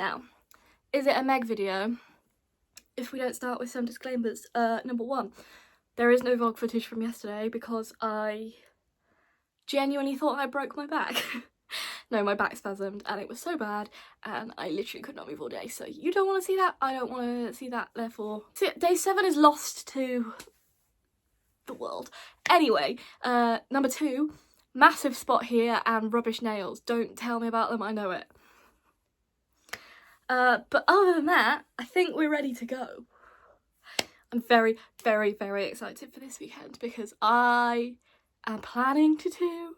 Now, is it a Meg video? If we don't start with some disclaimers, number one, there is no vlog footage from yesterday because I genuinely thought I broke my back. No, my back spasmed and it was so bad and I literally could not move all day. So you don't want to see that, I don't want to see that, therefore. So day 7 is lost to the world. Anyway, number 2, massive spot here and rubbish nails. Don't tell me about them, I know it. But other than that, I think we're ready to go. I'm very, very, very excited for this weekend because I am planning to do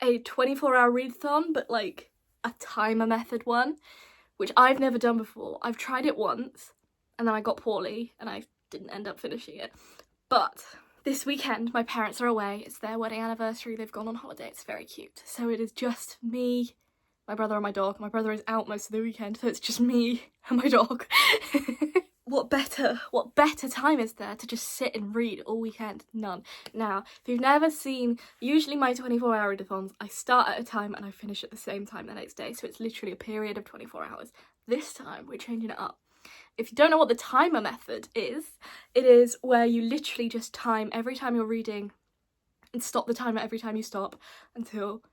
a 24-hour readathon, but like a timer method one, which I've never done before. I've tried it once and then I got poorly and I didn't end up finishing it. But this weekend my parents are away, it's their wedding anniversary, they've gone on holiday, it's very cute. So it is just me, my brother and my dog. My brother is out most of the weekend, so it's just me and my dog. What better time is there to just sit and read all weekend? None. Now, if you've never seen, usually my 24-hour readathons, I start at a time and I finish at the same time the next day, so it's literally a period of 24 hours. This time, we're changing it up. If you don't know what the timer method is, it is where you literally just time every time you're reading and stop the timer every time you stop until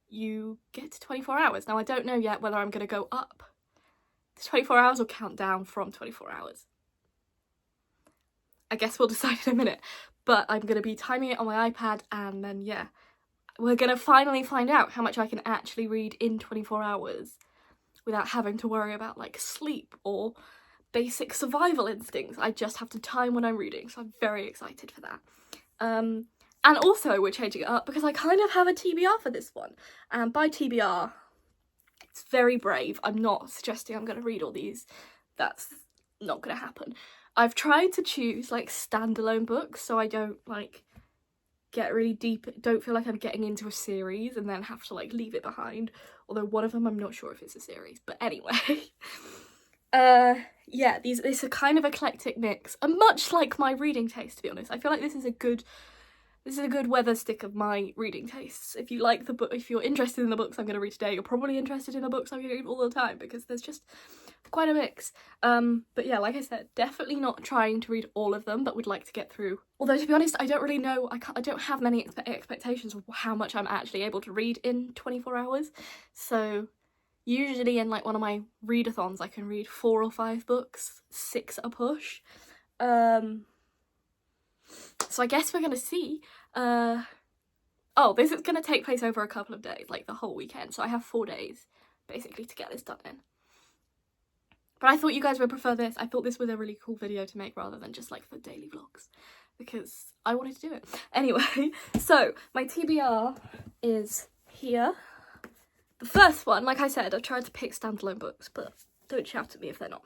you get to 24 hours. Now, I don't know yet whether I'm going to go up to 24 hours or count down from 24 hours. I guess we'll decide in a minute, but I'm going to be timing it on my iPad and then, yeah, we're going to finally find out how much I can actually read in 24 hours without having to worry about, like, sleep or basic survival instincts. I just have to time when I'm reading, so I'm very excited for that. And also, we're changing it up because I kind of have a TBR for this one, and by TBR, it's very brave. I'm not suggesting I'm going to read all these. That's not going to happen. I've tried to choose like standalone books so I don't like get really deep, don't feel like I'm getting into a series and then have to like leave it behind. Although one of them I'm not sure if it's a series, but anyway. Yeah, this are kind of eclectic mix, and much like my reading taste, to be honest. I feel like this is a good weather stick of my reading tastes. If you like the book, if you're interested in the books I'm going to read today, you're probably interested in the books I'm going to read all the time because there's just quite a mix. But yeah, like I said, definitely not trying to read all of them, but would like to get through. Although, to be honest, I don't really know, I don't have many expectations of how much I'm actually able to read in 24 hours. So usually in like one of my readathons I can read 4 or 5 books, 6 a push. So I guess we're gonna see. Oh, this is gonna take place over a couple of days, like the whole weekend. So I have 4 days, basically, to get this done in. But I thought you guys would prefer this. I thought this was a really cool video to make rather than just like the daily vlogs, because I wanted to do it. Anyway, so my TBR is here. The first one, like I said, I've tried to pick standalone books, but don't shout at me if they're not.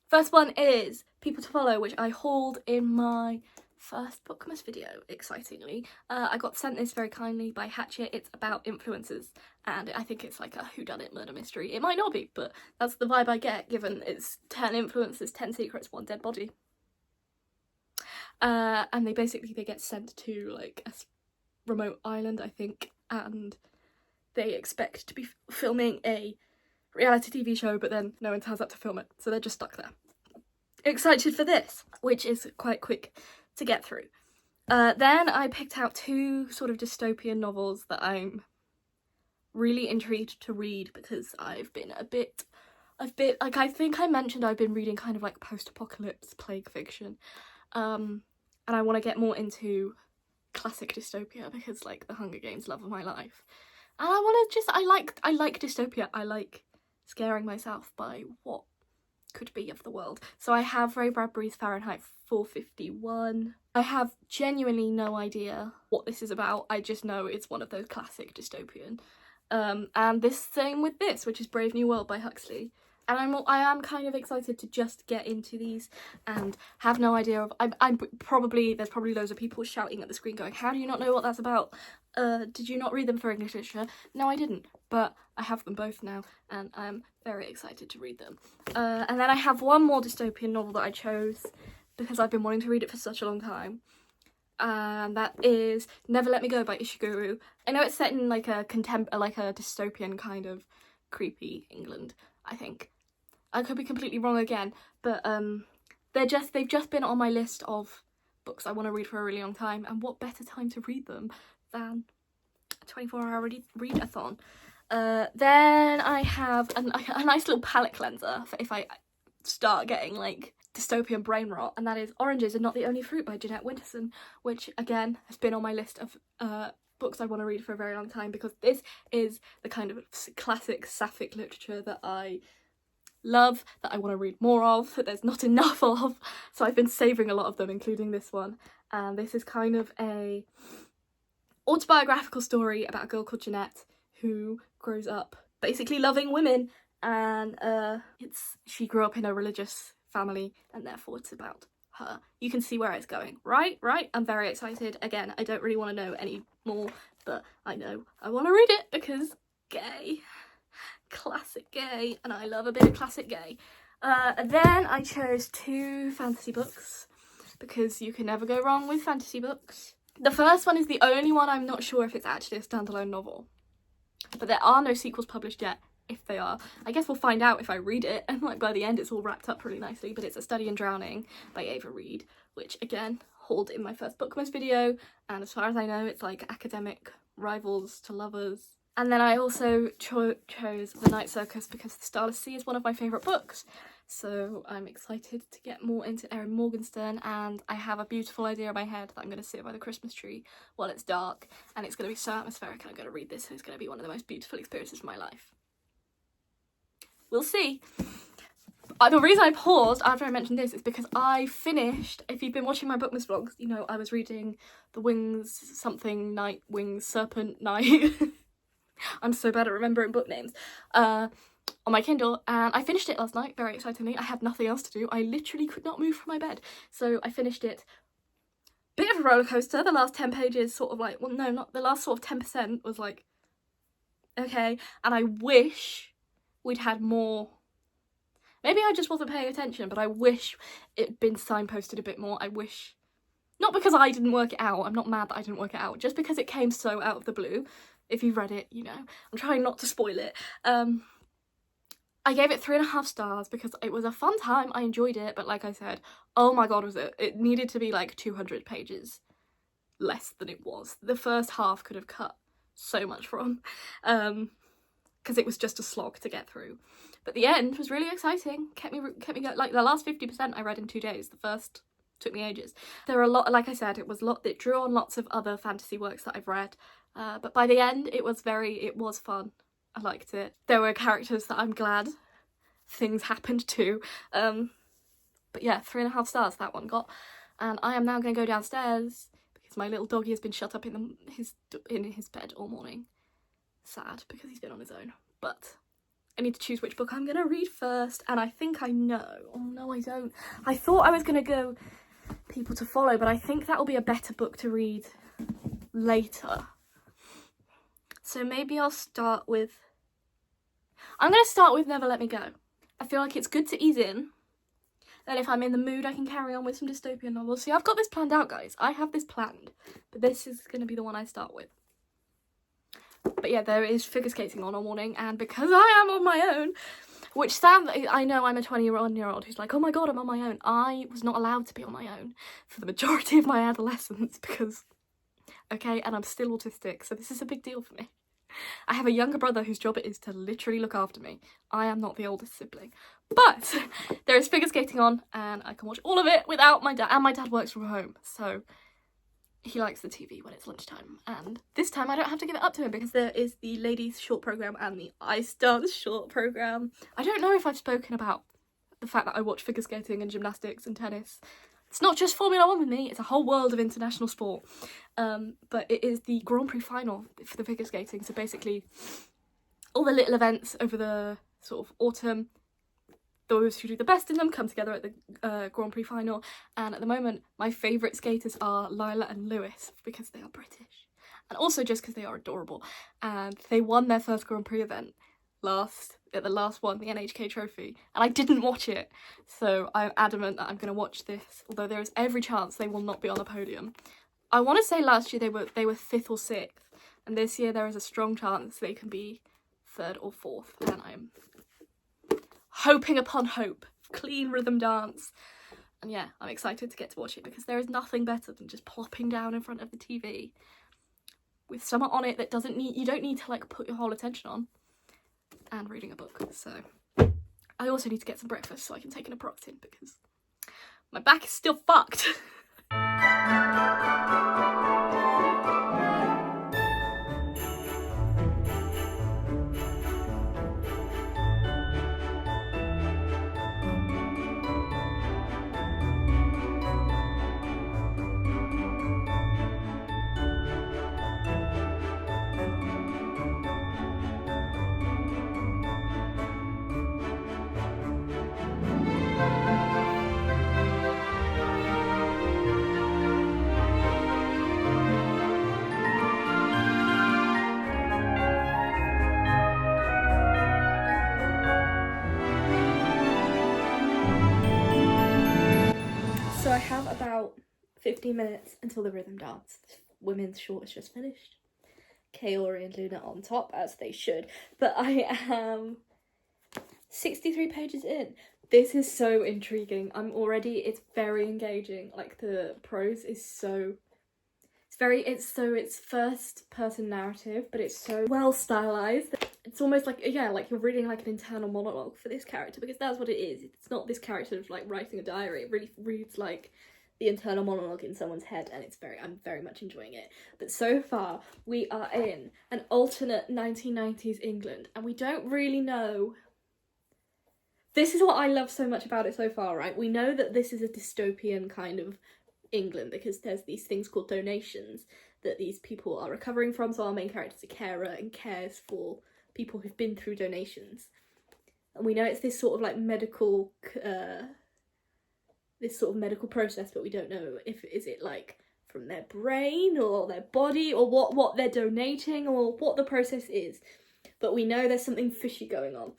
First one is People to Follow, which I hauled in my first bookmas video, excitingly. I got sent this very kindly by Hatchet. It's about influencers, and I think it's like a whodunit murder mystery. It might not be, but that's the vibe I get, given it's 10 influencers, 10 secrets, 1 dead body. And they get sent to like a remote island, I think, and they expect to be filming a reality TV show, but then no one turns up to film it, so they're just stuck there. Excited for this, which is quite quick to get through. Then I picked out 2 sort of dystopian novels that I'm really intrigued to read because I've been like, I think I mentioned I've been reading kind of like post-apocalypse plague fiction, and I want to get more into classic dystopia because like The Hunger Games, love of my life, and I want to just, I like dystopia. I like scaring myself by what could be of the world. So I have Ray Bradbury's Fahrenheit 451. I have genuinely no idea what this is about. I just know it's one of those classic dystopian. And this same with this, which is Brave New World by Huxley. And I am kind of excited to just get into these and have no idea of, there's probably loads of people shouting at the screen going, how do you not know what that's about? Did you not read them for English literature? No, I didn't, but I have them both now and I'm very excited to read them. And then I have one more dystopian novel that I chose because I've been wanting to read it for such a long time. and that is Never Let Me Go by Ishiguro. I know it's set in like a dystopian kind of creepy England, I think. I could be completely wrong again, but they've just been on my list of books I want to read for a really long time, and what better time to read them than a 24-hour readathon. Then I have a nice little palette cleanser for if I start getting like dystopian brain rot, and that is Oranges Are Not the Only Fruit by Jeanette Winterson, which again has been on my list of books I want to read for a very long time, because this is the kind of classic sapphic literature that I love, that I want to read more of, that there's not enough of, so I've been saving a lot of them, including this one. And this is kind of a autobiographical story about a girl called Jeanette who grows up basically loving women, and she grew up in a religious family, and therefore it's about her. You can see where it's going, right? I'm very excited. Again, I don't really want to know any more, but I know I want to read it because gay. Classic gay, and I love a bit of classic gay. Then I chose 2 fantasy books, because you can never go wrong with fantasy books. The first one is the only one I'm not sure if it's actually a standalone novel, but there are no sequels published yet. If they are, I guess we'll find out if I read it, and like by the end it's all wrapped up really nicely. But it's A Study in Drowning by Ava Reid, which again hauled in my first bookmas video, and as far as I know it's like academic rivals to lovers. And then I also chose The Night Circus because The Starless Sea is one of my favourite books, so I'm excited to get more into Erin Morgenstern, and I have a beautiful idea in my head that I'm going to sit by the Christmas tree while it's dark, and it's going to be so atmospheric, and I'm going to read this, and it's going to be one of the most beautiful experiences of my life. We'll see. The reason I paused after I mentioned this is because I finished, if you've been watching my bookmas vlogs, you know I was reading The Wings something Night, Wings Serpent Night. I'm so bad at remembering book names. On my Kindle, and I finished it last night, very excitingly. I had nothing else to do. I literally could not move from my bed. So I finished it. Bit of a roller coaster. The last 10 pages sort of like, well no, not the last sort of 10% was like, okay. And I wish we'd had more. Maybe I just wasn't paying attention, but I wish it'd been signposted a bit more. I wish, not because I didn't work it out, I'm not mad that I didn't work it out, just because it came so out of the blue. If you've read it, you know. I'm trying not to spoil it. I gave it 3.5 stars because it was a fun time, I enjoyed it, but like I said, oh my god, was it needed to be like 200 pages less than it was. The first half could have cut so much from, because it was just a slog to get through. But the end was really exciting, kept me going. Like the last 50% I read in 2 days, the first took me ages. There are a lot, like I said, it drew on lots of other fantasy works that I've read, but by the end it was fun. I liked it. There were characters that I'm glad things happened to, but yeah, 3.5 stars that one got. And I am now going to go downstairs because my little doggy has been shut up in his bed all morning. Sad, because he's been on his own. But I need to choose which book I'm going to read first, and I think I know. Oh no, I don't. I thought I was going to go People to Follow, but I think that will be a better book to read later. So maybe I'm going to start with Never Let Me Go. I feel like it's good to ease in. Then if I'm in the mood, I can carry on with some dystopian novels. See, I've got this planned out, guys. I have this planned. But this is going to be the one I start with. But yeah, there is figure skating on all morning. And because I am on my own, which sounds, I know I'm a 21-year-old who's like, oh my god, I'm on my own. I was not allowed to be on my own for the majority of my adolescence because, okay, and I'm still autistic. So this is a big deal for me. I have a younger brother whose job it is to literally look after me. I am not the oldest sibling. But there is figure skating on and I can watch all of it without my dad. And my dad works from home, so he likes the TV when it's lunchtime. And this time I don't have to give it up to him because there is the ladies short programme and the ice dance short programme. I don't know if I've spoken about the fact that I watch figure skating and gymnastics and tennis. It's not just Formula 1 with me, it's a whole world of international sport. But it is the Grand Prix final for the figure skating. So basically, all the little events over the sort of autumn, those who do the best in them come together at the Grand Prix final. And at the moment, my favourite skaters are Lila and Lewis because they are British. And also just because they are adorable. And they won their first Grand Prix event at the last one, the NHK trophy, and I didn't watch it, so I'm adamant that I'm going to watch this, although there is every chance they will not be on the podium. I want to say last year they were 5th or 6th, and this year there is a strong chance they can be 3rd or 4th, and I'm hoping upon hope. Clean rhythm dance. And yeah, I'm excited to get to watch it because there is nothing better than just plopping down in front of the TV with someone on it that you don't need to like put your whole attention on, and reading a book. So I also need to get some breakfast so I can take an Naproxen because my back is still fucked. So I have about 15 minutes until the rhythm dance. The women's short is just finished. Kaori and Luna on top, as they should. But I am 63 pages in. This is so intriguing. It's very engaging. Like, the prose is so... It's first person narrative, but it's so well stylized. It's almost like, yeah, like you're reading like an internal monologue for this character, because that's what it is. It's not this character of like writing a diary. It really reads like the internal monologue in someone's head, and I'm very much enjoying it. But so far, we are in an alternate 1990s England, and we don't really know. This is what I love so much about it so far, right? We know that this is a dystopian kind of England because there's these things called donations that these people are recovering from. So our main character's a carer and cares for people who've been through donations, and we know it's this sort of like medical process, but we don't know is it like from their brain or their body or what they're donating or what the process is. But we know there's something fishy going on.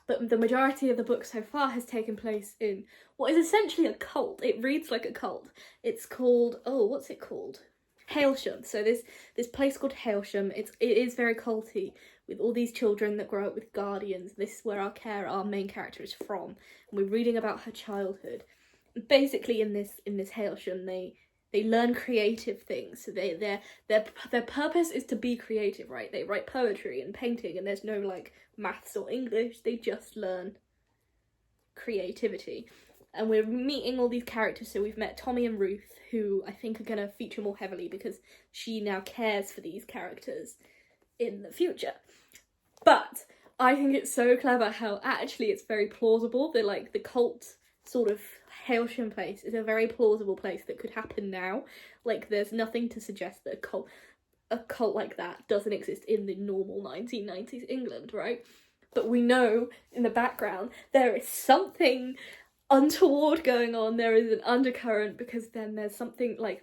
But the majority of the book so far has taken place in what is essentially a cult. It reads like a cult. It's called, what's it called? Hailsham. So this place called Hailsham, it is very culty, with all these children that grow up with guardians. This is where our main character is from, and we're reading about her childhood. Basically, in this Hailsham, they learn creative things. So their purpose is to be creative, right? They write poetry and painting, and there's no like maths or English. They just learn creativity. And we're meeting all these characters. So we've met Tommy and Ruth, who I think are going to feature more heavily because she now cares for these characters in the future. But I think it's so clever how actually it's very plausible. The cult sort of Hailsham place is a very plausible place that could happen now. Like, there's nothing to suggest that a cult like that doesn't exist in the normal 1990s England, right? But we know in the background there is something untoward going on. There is an undercurrent, because then there's something like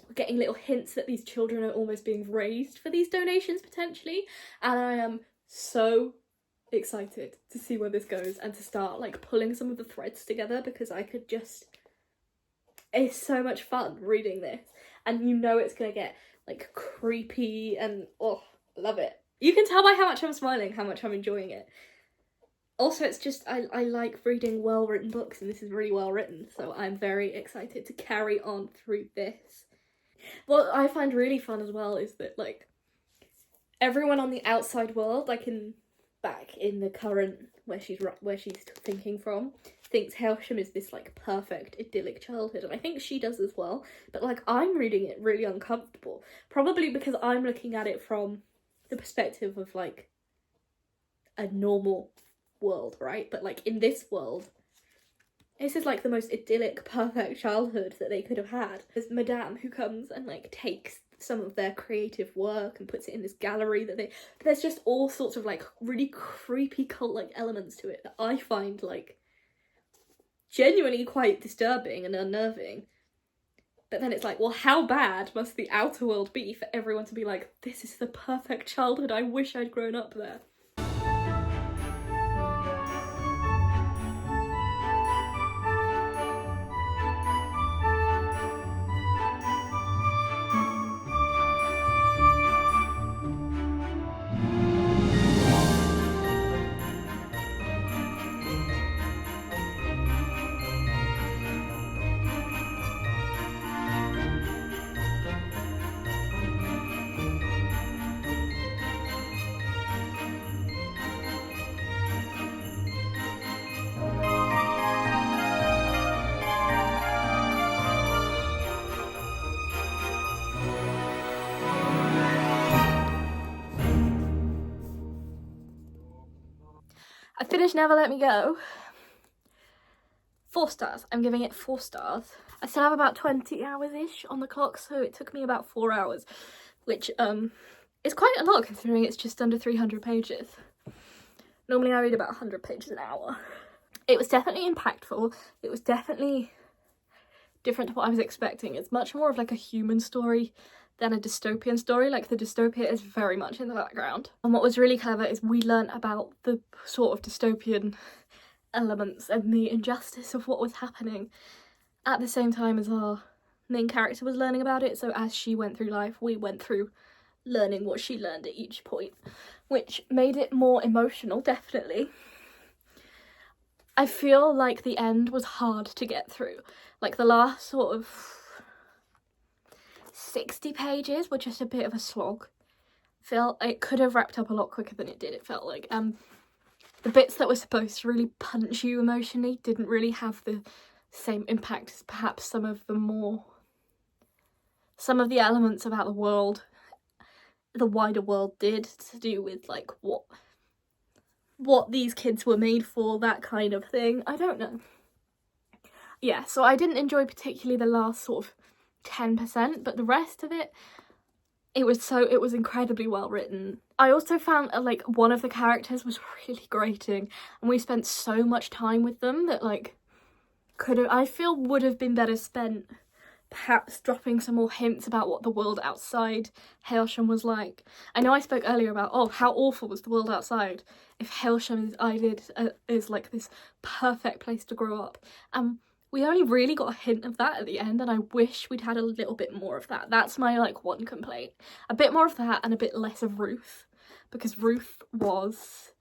we're getting little hints that these children are almost being raised for these donations potentially, and I am so excited to see where this goes and to start like pulling some of the threads together, because it's so much fun reading this, and you know it's gonna get like creepy, and I love it. You can tell by how much I'm smiling how much I'm enjoying it. Also, it's just, I like reading well-written books, and this is really well written, so I'm very excited to carry on through this. What I find really fun as well is that, like, everyone on the outside world, like back in the current, where she's thinking from, thinks Hailsham is this, like, perfect, idyllic childhood, and I think she does as well, but, like, I'm reading it really uncomfortable, probably because I'm looking at it from the perspective of, like, a normal world, right? But like in this world, this is like the most idyllic, perfect childhood that they could have had. There's Madame who comes and like takes some of their creative work and puts it in this gallery there's just all sorts of like really creepy cult-like elements to it that I find like genuinely quite disturbing and unnerving. But then it's like, well, how bad must the outer world be for everyone to be like, this is the perfect childhood, I wish I'd grown up there. finished Never Let Me Go. 4 stars. I'm giving it 4 stars. I still have about 20 hours-ish on the clock, so it took me about 4 hours, which is quite a lot considering it's just under 300 pages. Normally I read about 100 pages an hour. It was definitely impactful. It was definitely different to what I was expecting. It's much more of like a human story than a dystopian story. Like the dystopia is very much in the background. And what was really clever is we learnt about the sort of dystopian elements and the injustice of what was happening at the same time as our main character was learning about it. So as she went through life, we went through learning what she learned at each point, which made it more emotional, definitely. I feel like the end was hard to get through. Like the last sort of 60 pages were just a bit of a slog. It could have wrapped up a lot quicker than it did, it felt like. The bits that were supposed to really punch you emotionally didn't really have the same impact as perhaps some of the elements about the world, the wider world did, to do with like what these kids were made for, that kind of thing. I don't know. Yeah, so I didn't enjoy particularly the last sort of 10%, but the rest of it, it was incredibly well written. I also found like one of the characters was really grating, and we spent so much time with them that like I feel would have been better spent perhaps dropping some more hints about what the world outside Hailsham was like. I know I spoke earlier about, oh, how awful was the world outside. If Hailsham is like this perfect place to grow up. We only really got a hint of that at the end, and I wish we'd had a little bit more of that. That's my like one complaint. A bit more of that and a bit less of Ruth, because Ruth was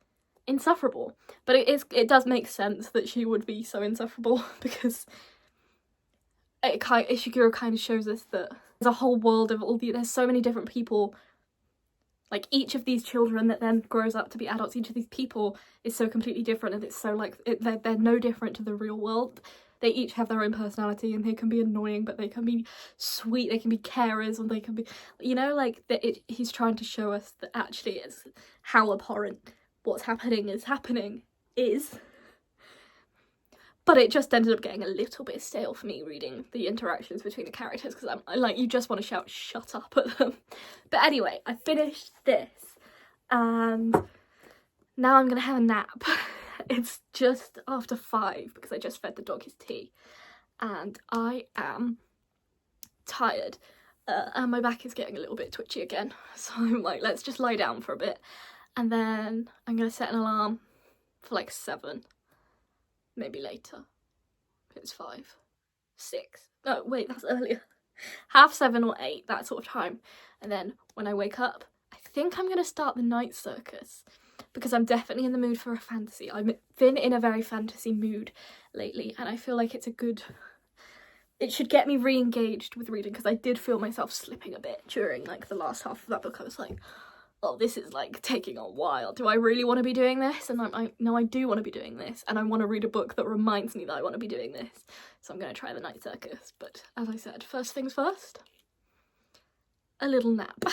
insufferable. But it does make sense that she would be so insufferable, because Ishiguro kind of shows us that there's a whole world of there's so many different people. Like each of these children that then grows up to be adults, each of these people is so completely different, and it's so like they're no different to the real world. They each have their own personality, and they can be annoying, but they can be sweet, they can be carers, and they can be, you know, like he's trying to show us that actually it's how abhorrent what's happening is. But it just ended up getting a little bit stale for me reading the interactions between the characters, because I'm like, you just want to shout shut up at them. But anyway, I finished this, and now I'm gonna have a nap. It's just after 5 because I just fed the dog his tea, and I am tired, and my back is getting a little bit twitchy again, so I'm like, let's just lie down for a bit, and then I'm gonna set an alarm for like 7, maybe later. It's 5, 6, no wait, that's earlier, 7:30 or 8, that sort of time. And then when I wake up, I think I'm gonna start the Night Circus, because I'm definitely in the mood for a fantasy. I've been in a very fantasy mood lately, and I feel like it should get me re-engaged with reading, because I did feel myself slipping a bit during like the last half of that book. I was like, oh, this is like taking a while. Do I really want to be doing this? And I do want to be doing this, and I want to read a book that reminds me that I want to be doing this. So I'm going to try the Night Circus, but as I said, first things first, a little nap.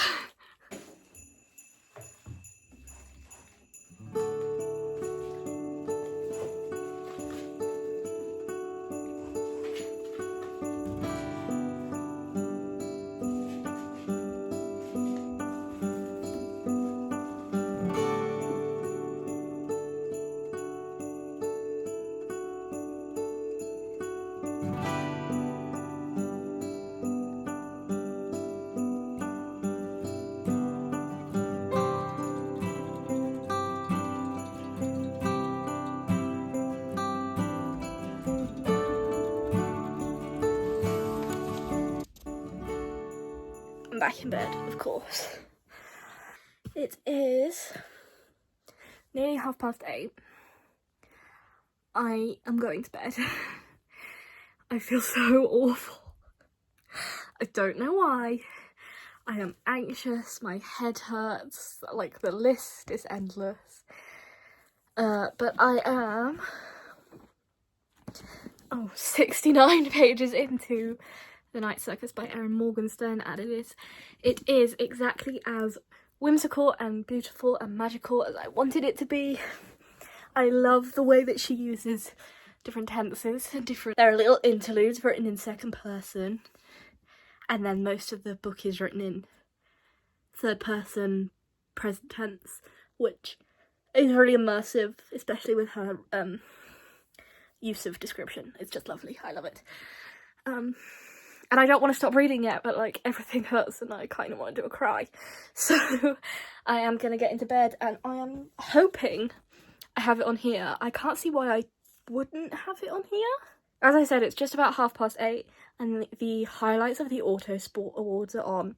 I'm back in bed, of course. It is nearly 8:30. I am going to bed. I feel so awful. I don't know why. I am anxious, my head hurts, like the list is endless. But I am 69 pages into The Night Circus by Erin Morgenstern, and it is exactly as whimsical and beautiful and magical as I wanted it to be. I love the way that she uses different tenses and there are little interludes written in second person, and then most of the book is written in third person present tense, which is really immersive, especially with her use of description. It's just lovely. I love it. And I don't want to stop reading yet, but like everything hurts and I kind of want to do a cry. So I am going to get into bed, and I am hoping I have it on here. I can't see why I wouldn't have it on here. As I said, it's just about 8:30, and the highlights of the Autosport Awards are on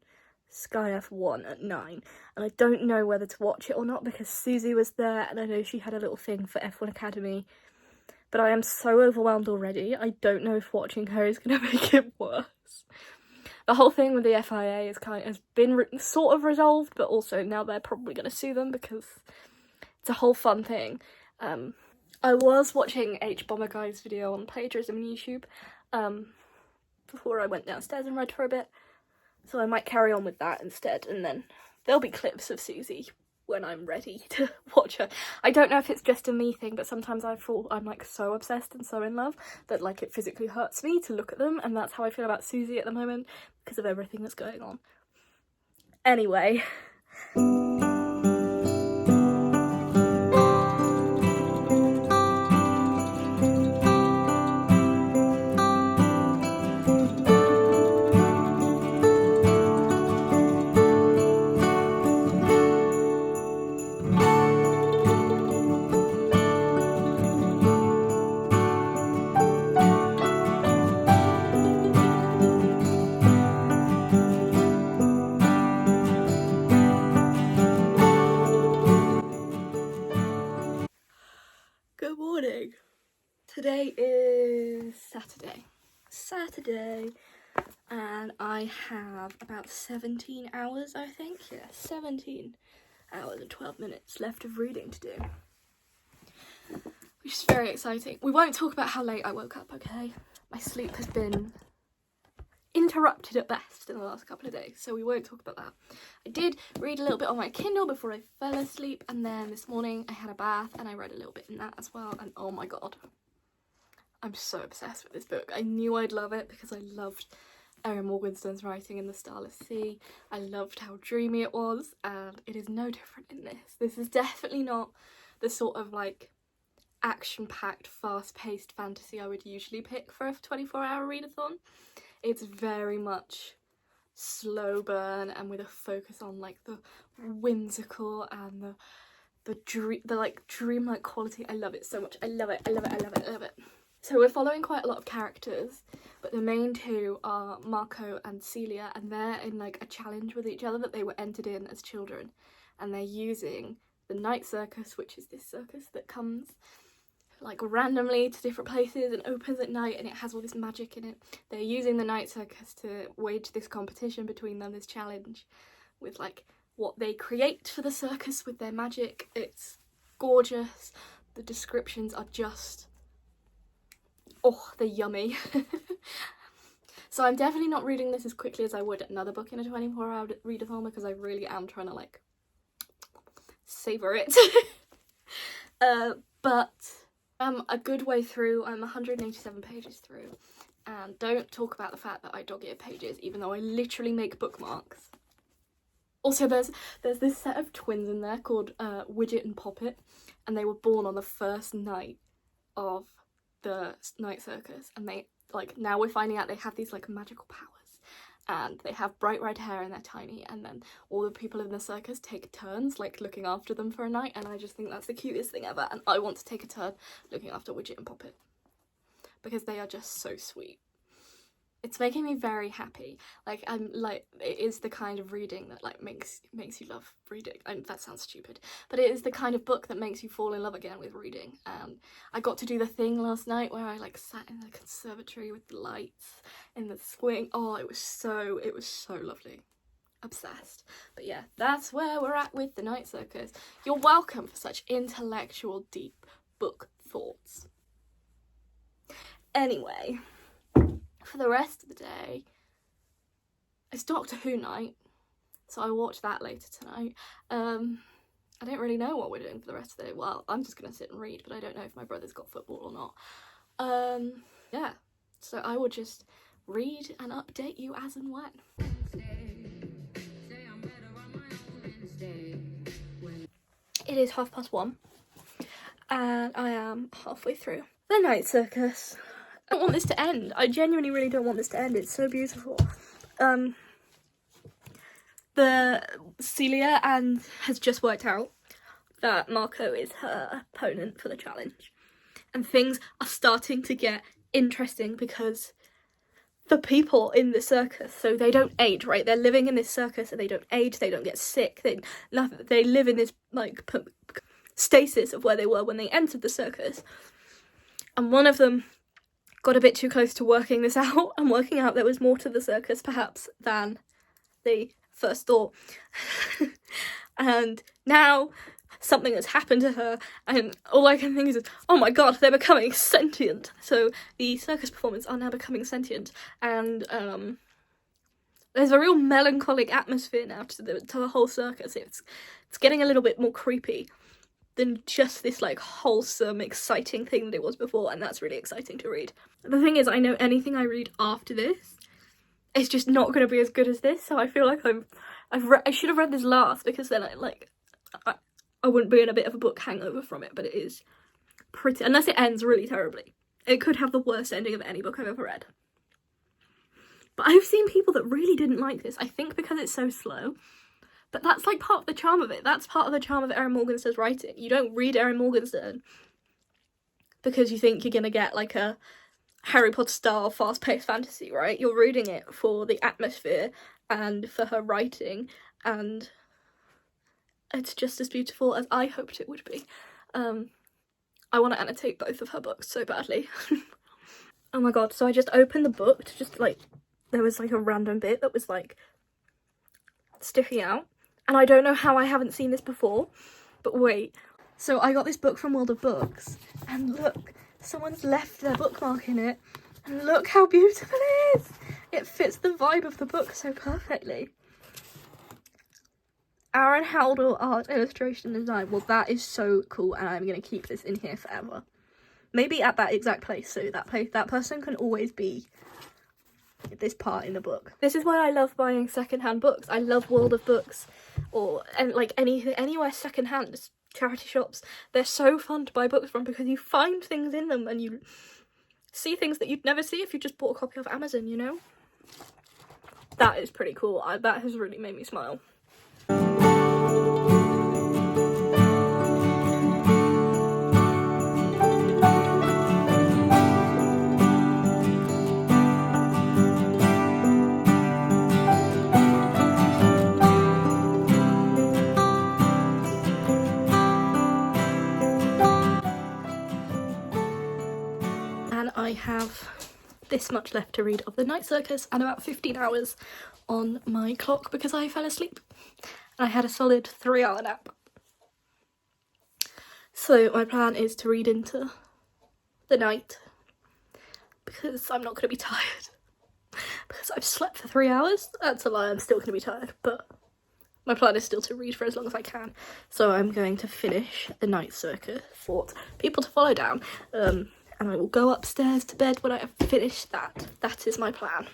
Sky F1 at 9, and I don't know whether to watch it or not because Susie was there and I know she had a little thing for F1 Academy, but I am so overwhelmed already. I don't know if watching her is going to make it worse. The whole thing with the FIA has been sort of resolved, but also now they're probably going to sue them because it's a whole fun thing. I was watching H Bomber Guy's video on plagiarism on YouTube before I went downstairs and read for a bit, so I might carry on with that instead, and then there'll be clips of Susie when I'm ready to watch her. I don't know if it's just a me thing, but sometimes I feel I'm like so obsessed and so in love that like it physically hurts me to look at them, and that's how I feel about Susie at the moment because of everything that's going on. Anyway. Good morning. Today is Saturday, and I have about 17 hours, I think. Yeah, 17 hours and 12 minutes left of reading to do, which is very exciting. We won't talk about how late I woke up, okay? My sleep has been interrupted at best in the last couple of days, so we won't talk about that. I did read a little bit on my Kindle before I fell asleep, and then this morning I had a bath and I read a little bit in that as well, and oh my god, I'm so obsessed with this book. I knew I'd love it because I loved Erin Morgenstern's writing in The Starless Sea. I loved how dreamy it was, and it is no different in this. This is definitely not the sort of like action-packed, fast-paced fantasy I would usually pick for a 24-hour readathon. It's very much slow burn and with a focus on like the whimsical and the like dreamlike quality. I love it so much. I love it. So we're following quite a lot of characters, but the main two are Marco and Celia, and they're in like a challenge with each other that they were entered in as children, and they're using the night circus, which is this circus that comes like randomly to different places and opens at night, and it has all this magic in it. They're using the night circus to wage this competition between them, this challenge with like what they create for the circus with their magic. It's gorgeous. The descriptions are just, oh, they're yummy. So I'm definitely not reading this as quickly as I would another book in a 24-hour readathon because I really am trying to like savour it. But I'm a good way through. I'm 187 pages through, and don't talk about the fact that I dog-ear pages even though I literally make bookmarks. Also there's this set of twins in there called Widget and Poppet, and they were born on the first night of the night circus, and they like, now we're finding out they have these like magical powers, and they have bright red hair and they're tiny, and then all the people in the circus take turns like looking after them for a night, and I just think that's the cutest thing ever, and I want to take a turn looking after Widget and Poppet because they are just so sweet. It's making me very happy. Like, I'm like, it is the kind of reading that like makes you love reading. That sounds stupid, but it is the kind of book that makes you fall in love again with reading. And I got to do the thing last night where I like sat in the conservatory with the lights in the swing. Oh, it was so lovely. Obsessed. But yeah, that's where we're at with the night circus. You're welcome for such intellectual, deep book thoughts. Anyway, for the rest of the day, it's Doctor Who night, so I watch that later tonight. I don't really know what we're doing for the rest of the day. Well, I'm just gonna sit and read, but I don't know if my brother's got football or not. Yeah, so I will just read and update you as and when. It is 1:30 and I am halfway through The Night Circus. I don't want this to end. I genuinely really don't want this to end. It's so beautiful. The Celia and has just worked out that Marco is her opponent for the challenge, and things are starting to get interesting because the people in the circus, so they don't age, right? They're living in this circus and they don't age, they don't get sick, they live in this like stasis of where they were when they entered the circus. And one of them got a bit too close to working this out and working out there was more to the circus perhaps than they first thought. And now something has happened to her, and all I can think is, oh my god, they're becoming sentient. So the circus performers are now becoming sentient, and there's a real melancholic atmosphere now to the whole circus. It's getting a little bit more creepy than just this like wholesome, exciting thing that it was before, and that's really exciting to read. The thing is, I know anything I read after this, it's just not going to be as good as this, so I feel like I should have read this last, because then I wouldn't be in a bit of a book hangover from it, but it is pretty, unless it ends really terribly. It could have the worst ending of any book I've ever read. But I've seen people that really didn't like this, I think because it's so slow. But that's like part of the charm of it. That's part of the charm of Erin Morgenstern's writing. You don't read Erin Morgenstern because you think you're going to get like a Harry Potter style fast-paced fantasy, right? You're reading it for the atmosphere and for her writing, and it's just as beautiful as I hoped it would be. I want to annotate both of her books so badly. Oh my god, so I just opened the book to just like, there was like a random bit that was like sticking out, and I don't know how I haven't seen this before, but wait. So I got this book from World of Books, and look, someone's left their bookmark in it, and look how beautiful it is! It fits the vibe of the book so perfectly. Aaron Howdell art, illustration, design. Well, that is so cool, and I'm going to keep this in here forever. Maybe at that exact place, so that person can always be this part in the book. This is why I love buying secondhand books. I love World of Books, and like anywhere secondhand, just charity shops. They're so fun to buy books from because you find things in them and you see things that you'd never see if you just bought a copy off Amazon, you know? That is pretty cool. That has really made me smile. And I have this much left to read of The Night Circus and about 15 hours on my clock because I fell asleep. And I had a solid 3-hour nap. So my plan is to read into the night because I'm not going to be tired. Because I've slept for 3 hours. That's a lie, I'm still going to be tired, but my plan is still to read for as long as I can. So I'm going to finish The Night Circus for people to follow down. And I will go upstairs to bed when I have finished that. That is my plan.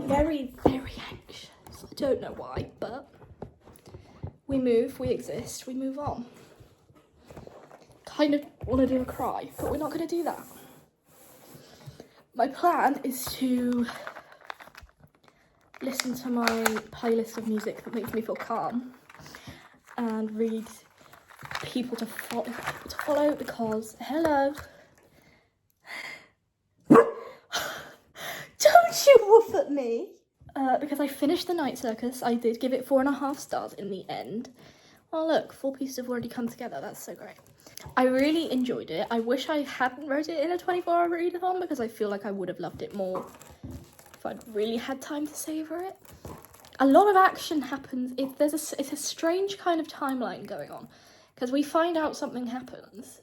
Very, very anxious. I don't know why, but we move, we exist, we move on. Kind of want to do a cry, but we're not going to do that. My plan is to listen to my playlist of music that makes me feel calm and read people to follow because, hello. Don't you woof at me. Because I finished The Night Circus, I did give it 4.5 stars in the end. Oh look, 4 pieces have already come together, that's so great. I really enjoyed it. I wish I hadn't wrote it in a 24-hour readathon because I feel like I would have loved it more if I'd really had time to savour it. A lot of action happens. It's a strange kind of timeline going on because we find out something happens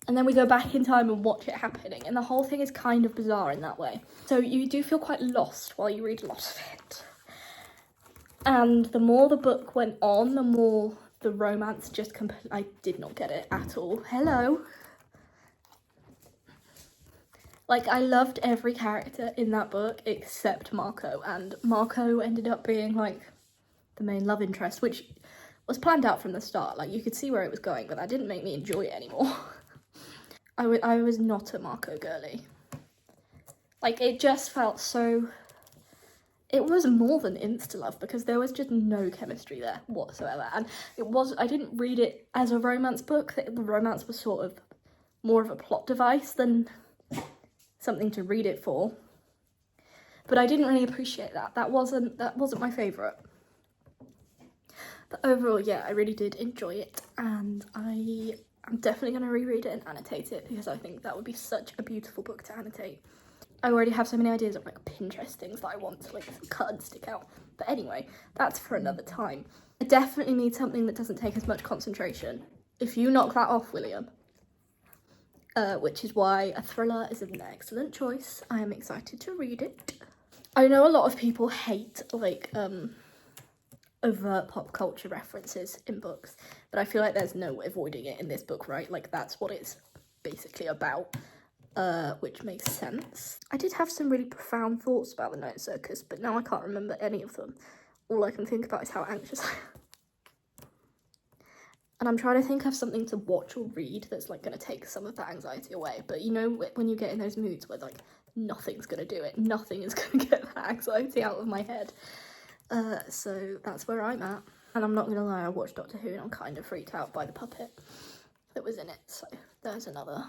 and then we go back in time and watch it happening, and the whole thing is kind of bizarre in that way. So you do feel quite lost while you read a lot of it. And the more the book went on, the more the romance just I did not get it at all. Hello. Like, I loved every character in that book except Marco, and Marco ended up being, like, the main love interest, which was planned out from the start. Like, you could see where it was going, but that didn't make me enjoy it anymore. I was not a Marco girly. Like, it just felt so... It was more than insta-love because there was just no chemistry there whatsoever. And I didn't read it as a romance book. The romance was sort of more of a plot device than something to read it for. But I didn't really appreciate that. That wasn't my favourite. But overall, yeah, I really did enjoy it, and I'm definitely going to reread it and annotate it because I think that would be such a beautiful book to annotate. I already have so many ideas of like Pinterest things that I want to like cut and stick out. But anyway, that's for another time. I definitely need something that doesn't take as much concentration. If you knock that off, William, which is why a thriller is an excellent choice. I am excited to read it. I know a lot of people hate like overt pop culture references in books, but I feel like there's no avoiding it in this book, right? Like, that's what it's basically about, which makes sense. I did have some really profound thoughts about The Night Circus, but now I can't remember any of them. All I can think about is how anxious I am. And I'm trying to think of something to watch or read that's like going to take some of that anxiety away. But you know, when you get in those moods where like nothing's going to do it, nothing is going to get that anxiety out of my head. So that's where I'm at. And I'm not going to lie, I watched Doctor Who and I'm kind of freaked out by the puppet that was in it. So there's another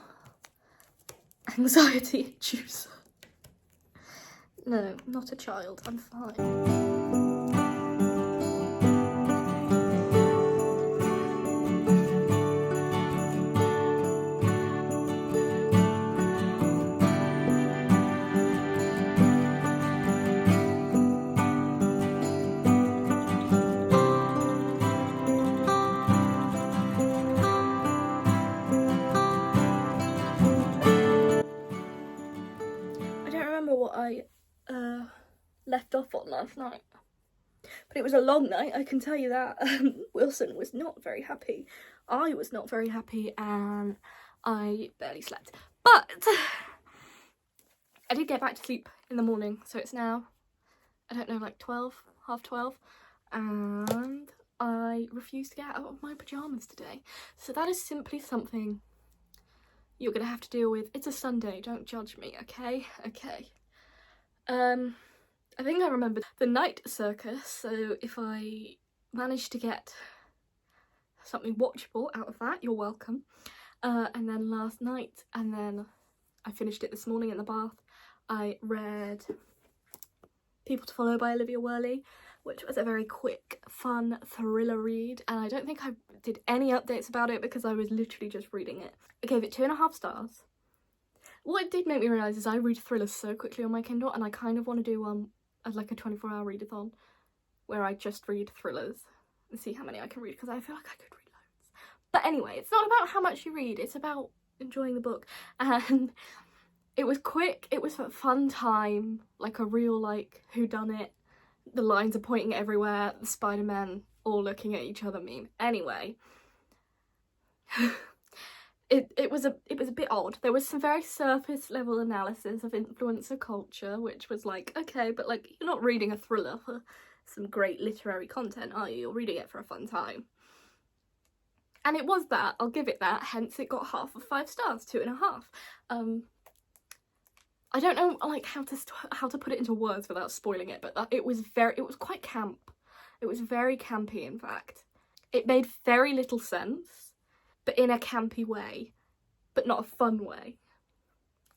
anxiety inducer. No, not a child, I'm fine. What I left off on last night, but it was a long night, I can tell you that. Wilson was not very happy, I was not very happy, and I barely slept, but I did get back to sleep in the morning. So it's now, I don't know, like 12, half 12, and I refused to get out of my pajamas today. So that is simply something you're gonna have to deal with. It's a Sunday, don't judge me, okay? I think I remember The Night Circus, so if I manage to get something watchable out of that, you're welcome. And then last night, and then I finished it this morning in the bath, I read People to Follow by Olivia Worley, which was a very quick, fun thriller read, and I don't think I did any updates about it because I was literally just reading it. I gave it 2.5 stars. What it did make me realise is I read thrillers so quickly on my Kindle, and I kind of want to do like a 24-hour readathon where I just read thrillers and see how many I can read, because I feel like I could read loads. But anyway, it's not about how much you read, it's about enjoying the book. And it was quick, it was a fun time, like a real like whodunit. The lines are pointing everywhere, the Spider-Man all looking at each other meme. Anyway. It was a bit odd. There was some very surface level analysis of influencer culture, which was like, okay, but like, you're not reading a thriller for some great literary content, are you? You're reading it for a fun time. And it was that, I'll give it that, hence it got half of 5 stars, 2.5. I don't know like how to put it into words without spoiling it, but it was quite camp. It was very campy, in fact. It made very little sense, but in a campy way, but not a fun way.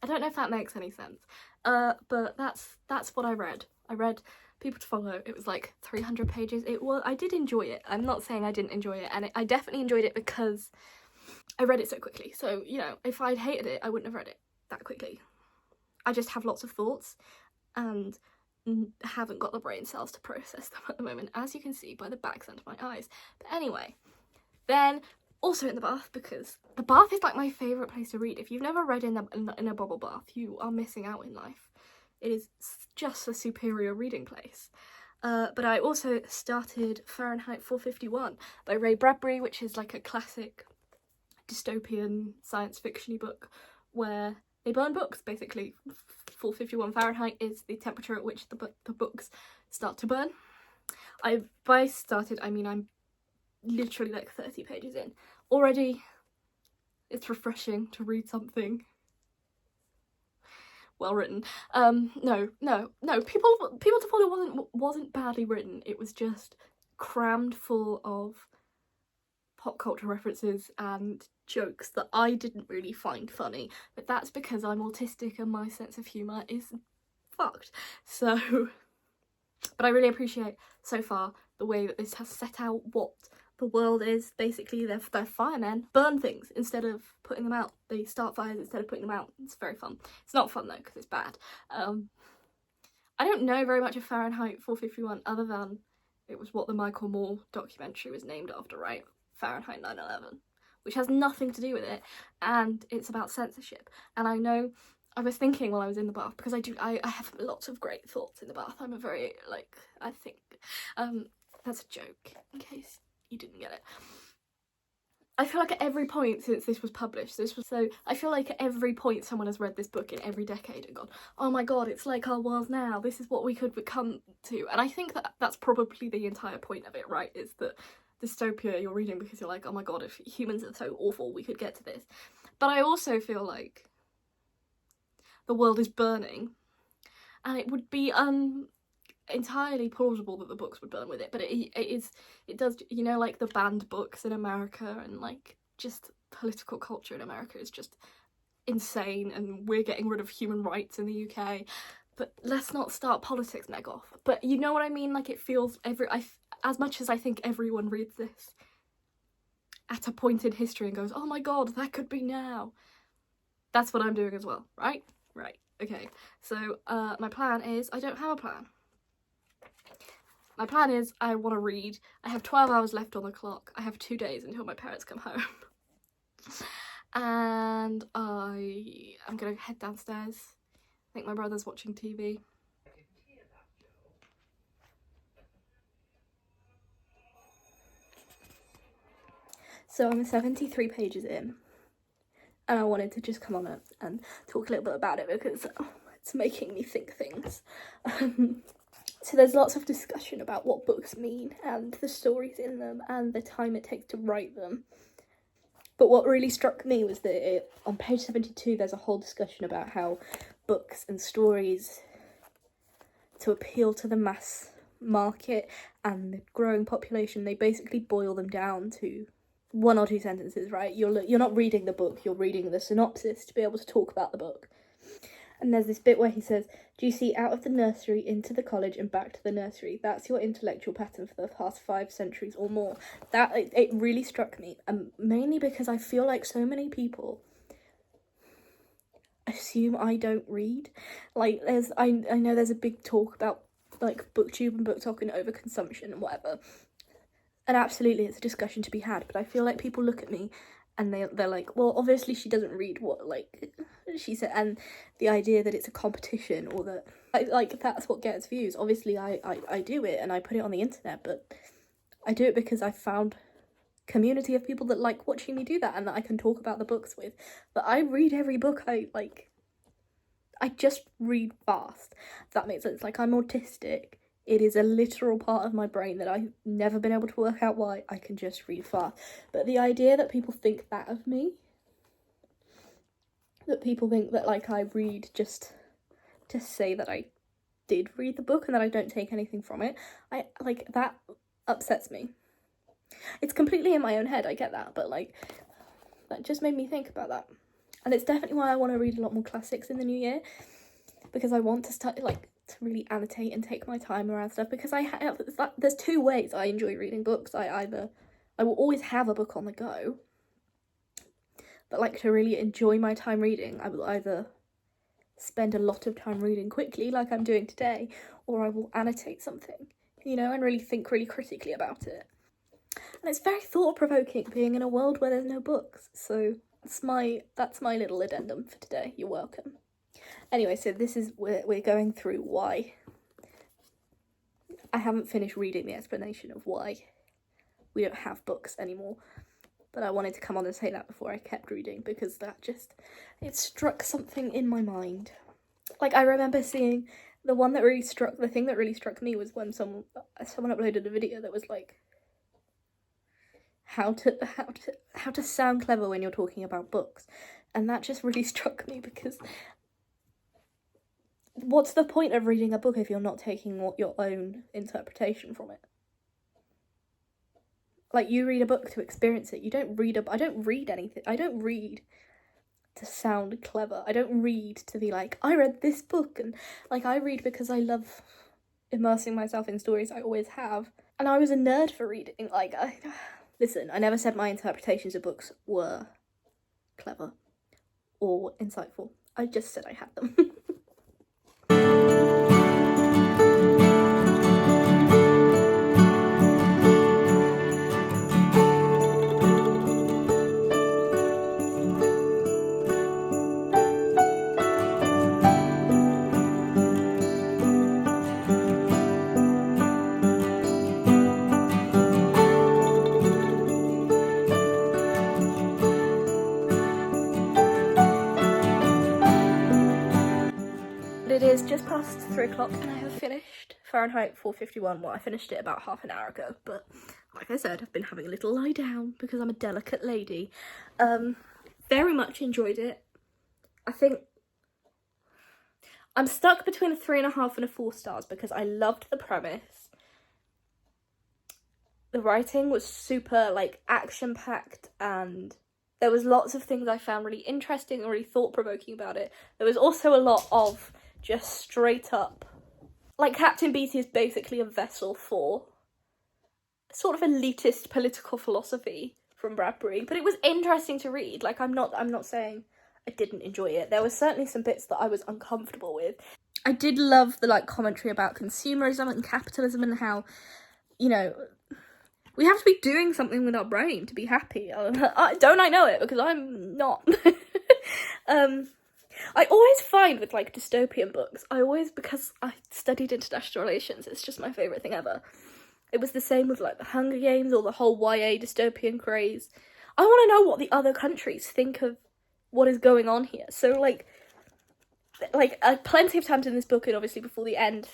I don't know if that makes any sense. But that's what I read. I read People to Follow. It was like 300 pages. I did enjoy it. I'm not saying I didn't enjoy it, and I definitely enjoyed it because I read it so quickly. So, you know, if I'd hated it, I wouldn't have read it that quickly. I just have lots of thoughts and haven't got the brain cells to process them at the moment, as you can see by the backs under my eyes. But anyway, then also in the bath, because the bath is like my favourite place to read. If you've never read in a bubble bath, you are missing out in life. It is just a superior reading place. But I also started Fahrenheit 451 by Ray Bradbury, which is like a classic dystopian science fiction-y book where they burn books, basically. 451 Fahrenheit is the temperature at which the books start to burn. By started, I mean I'm literally like 30 pages in. Already, it's refreshing to read something well written. No. People to Follow wasn't badly written. It was just crammed full of pop culture references and jokes that I didn't really find funny. But that's because I'm autistic and my sense of humour is fucked. So, but I really appreciate so far the way that this has set out what the world is. Basically, they're firemen, burn things instead of putting them out. They start fires instead of putting them out. It's very fun. It's not fun though because it's bad. I don't know very much of Fahrenheit 451 other than it was what the Michael Moore documentary was named after, right? Fahrenheit 9/11, which has nothing to do with it, and it's about censorship. And I know, I was thinking while I was in the bath, because I have lots of great thoughts in the bath. I'm a very, like, I think, that's a joke, in case you didn't get it. I feel like at every point since this was published, I feel like at every point someone has read this book in every decade and gone, oh my god, it's like our world now, this is what we could become to. And I think that that's probably the entire point of it, right, is that dystopia you're reading because you're like, oh my god, if humans are so awful, we could get to this. But I also feel like the world is burning, and it would be entirely plausible that the books would burn with it, but it does, you know, like the banned books in America, and like just political culture in America is just insane, and we're getting rid of human rights in the UK. But let's not start politics, meg off. But you know what I mean? Like, it feels as much as I think everyone reads this at a point in history and goes, oh my god, that could be now. That's what I'm doing as well, right? Right, okay. So, my plan is, I don't have a plan. My plan is, I want to read. I have 12 hours left on the clock. I have 2 days until my parents come home. And I'm gonna head downstairs. I think my brother's watching TV. So I'm 73 pages in, and I wanted to just come on it and talk a little bit about it because it's making me think things. So there's lots of discussion about what books mean and the stories in them and the time it takes to write them. But what really struck me was that on page 72 there's a whole discussion about how books and stories, to appeal to the mass market and the growing population, they basically boil them down to 1 or 2 sentences, right? You're not reading the book, you're reading the synopsis to be able to talk about the book. And there's this bit where he says, do you see out of the nursery into the college and back to the nursery? That's your intellectual pattern for the past 5 centuries or more. That it really struck me, mainly because I feel like so many people assume I don't read. Like, I know there's a big talk about like booktube and BookTok and overconsumption and whatever. And absolutely, it's a discussion to be had, but I feel like people look at me and they're like, well, obviously she doesn't read what, like, she said, and the idea that it's a competition or that, like, that's what gets views. Obviously, I do it and I put it on the internet, but I do it because I found community of people that like watching me do that and that I can talk about the books with. But I read every book I just read fast, if that makes sense. Like, I'm autistic. It is a literal part of my brain that I've never been able to work out why I can just read fast. But the idea that people think that of me, that people think that, like, I read just to say that I did read the book and that I don't take anything from it, that upsets me. It's completely in my own head, I get that, but like, that just made me think about that. And it's definitely why I want to read a lot more classics in the new year, because I want to start, like, to really annotate and take my time around stuff, because there's two ways I enjoy reading books. I will always have a book on the go, but like, to really enjoy my time reading, I will either spend a lot of time reading quickly, like I'm doing today, or I will annotate something, you know, and really think really critically about it. And it's very thought-provoking being in a world where there's no books. So that's my little addendum for today. You're welcome. Anyway, so this is we're going through why. I haven't finished reading the explanation of why we don't have books anymore, but I wanted to come on and say that before I kept reading, because it struck something in my mind. Like, I remember seeing the thing that really struck me was when someone uploaded a video that was like, how to sound clever when you're talking about books, and that just really struck me, because what's the point of reading a book if you're not taking your own interpretation from it? Like, you read a book to experience it. I don't read anything. I don't read to sound clever. I don't read to be like, I read this book, and like, I read because I love immersing myself in stories. I always have, and I was a nerd for reading. Like, listen, I never said my interpretations of books were clever or insightful. I just said I had them. It is just past 3 o'clock and I have finished Fahrenheit 451. Well, I finished it about half an hour ago, but like I said, I've been having a little lie down because I'm a delicate lady. Very much enjoyed it. I think I'm stuck between a 3.5 and a 4 stars because I loved the premise. The writing was super, like, action-packed, and there was lots of things I found really interesting and really thought-provoking about it. There was also a lot of just straight up, like, Captain Beatty is basically a vessel for sort of elitist political philosophy from Bradbury, but it was interesting to read. Like, I'm not saying I didn't enjoy it. There were certainly some bits that I was uncomfortable with. I did love the, like, commentary about consumerism and capitalism and how, you know, we have to be doing something with our brain to be happy. Don't I know it, because I'm not. I always find with, like, dystopian books, because I studied international relations, it's just my favourite thing ever. It was the same with, like, the Hunger Games or the whole YA dystopian craze. I want to know what the other countries think of what is going on here. So, like plenty of times in this book, and obviously before the end,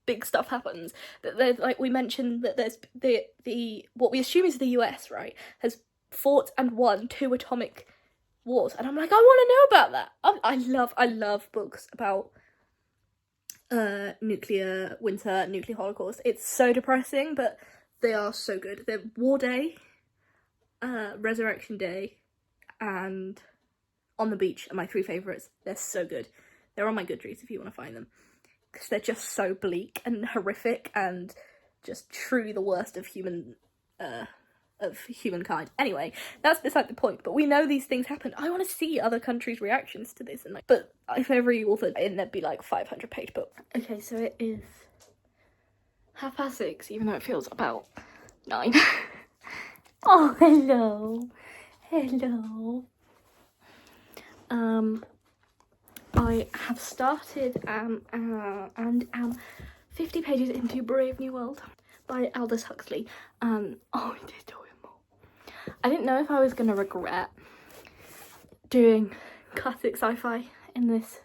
big stuff happens. That like we mentioned that there's the what we assume is the US, right, has fought and won 2 atomic wars, and I'm like, I want to know about that. I love books about nuclear winter, nuclear holocaust. It's so depressing, but they are so good. They're War Day, Resurrection Day, and On the Beach are my 3 favourites. They're so good. They're on my Goodreads if you want to find them, because they're just so bleak and horrific and just truly the worst of humankind. Anyway, that's beside the point, but we know these things happen. I want to see other countries' reactions to this, and like, but if every author in there'd be like 500-page book. Okay, so it is 6:30, even though it feels about 9. Oh, hello. I have started and am 50 pages into Brave New World by Aldous Huxley. Oh, it is enjoyable. I didn't know if I was going to regret doing classic sci-fi in this.